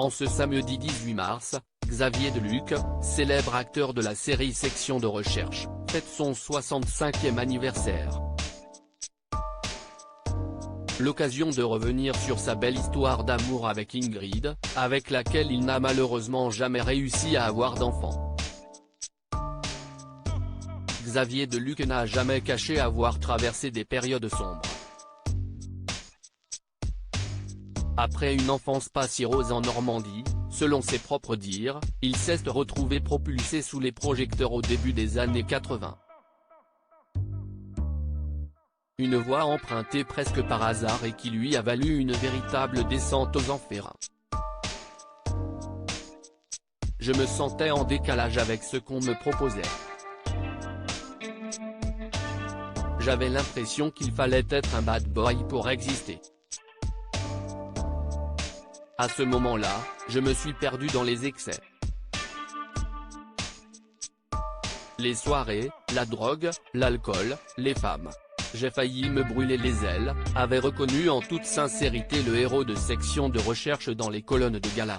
En ce samedi 18 mars, Xavier Deluc, célèbre acteur de la série Section de recherche, fête son 65e anniversaire. L'occasion de revenir sur sa belle histoire d'amour avec Ingrid, avec laquelle il n'a malheureusement jamais réussi à avoir d'enfant. Xavier Deluc n'a jamais caché avoir traversé des périodes sombres. Après une enfance pas si rose en Normandie, selon ses propres dires, il s'est retrouvé propulsé sous les projecteurs au début des années 80. Une voie empruntée presque par hasard et qui lui a valu une véritable descente aux enfers. Je me sentais en décalage avec ce qu'on me proposait. J'avais l'impression qu'il fallait être un bad boy pour exister. À ce moment-là, je me suis perdu dans les excès. Les soirées, la drogue, l'alcool, les femmes. J'ai failli me brûler les ailes, avait reconnu en toute sincérité le héros de Section de recherche dans les colonnes de gala.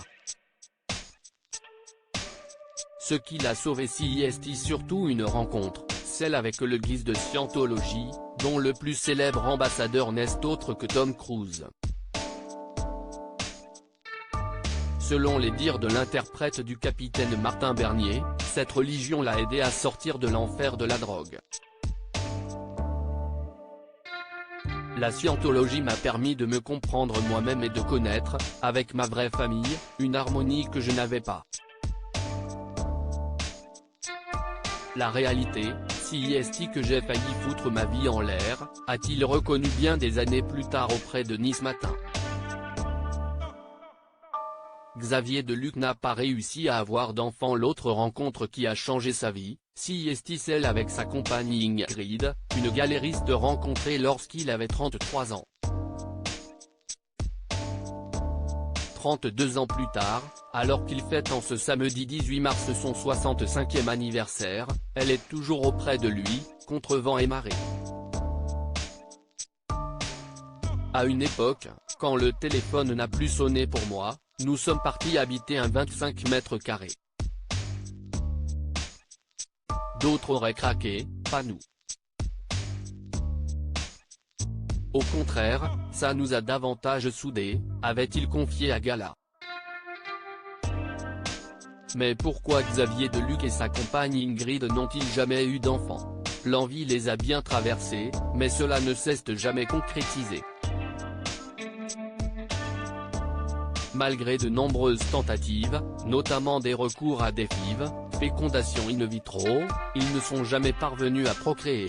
Ce qui l'a sauvé c'est surtout une rencontre, celle avec le guise de Scientologie, dont le plus célèbre ambassadeur n'est autre que Tom Cruise. Selon les dires de l'interprète du capitaine Martin Bernier, cette religion l'a aidé à sortir de l'enfer de la drogue. La Scientologie m'a permis de me comprendre moi-même et de connaître, avec ma vraie famille, une harmonie que je n'avais pas. La réalité, c'est que j'ai failli foutre ma vie en l'air, a-t-il reconnu bien des années plus tard auprès de Nice Matin. Xavier Deluc n'a pas réussi à avoir d'enfant. L'autre rencontre qui a changé sa vie, c'est celle avec sa compagne Ingrid, une galériste rencontrée lorsqu'il avait 33 ans. 32 ans plus tard, alors qu'il fête en ce samedi 18 mars son 65e anniversaire, elle est toujours auprès de lui, contre vent et marée. À une époque, quand le téléphone n'a plus sonné pour moi, nous sommes partis habiter un 25 mètres carrés. D'autres auraient craqué, pas nous. Au contraire, ça nous a davantage soudés, avait-il confié à Gala. Mais pourquoi Xavier Deluc et sa compagne Ingrid n'ont-ils jamais eu d'enfant? L'envie les a bien traversés, mais cela ne s'est jamais concrétisé. Malgré de nombreuses tentatives, notamment des recours à des FIV, fécondation in vitro, ils ne sont jamais parvenus à procréer.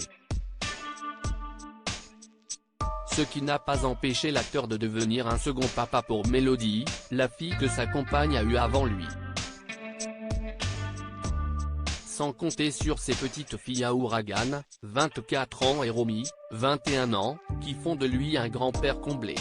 Ce qui n'a pas empêché l'acteur de devenir un second papa pour Mélodie, la fille que sa compagne a eue avant lui. Sans compter sur ses petites filles à Ouragan, 24 ans et Romy, 21 ans, qui font de lui un grand-père comblé.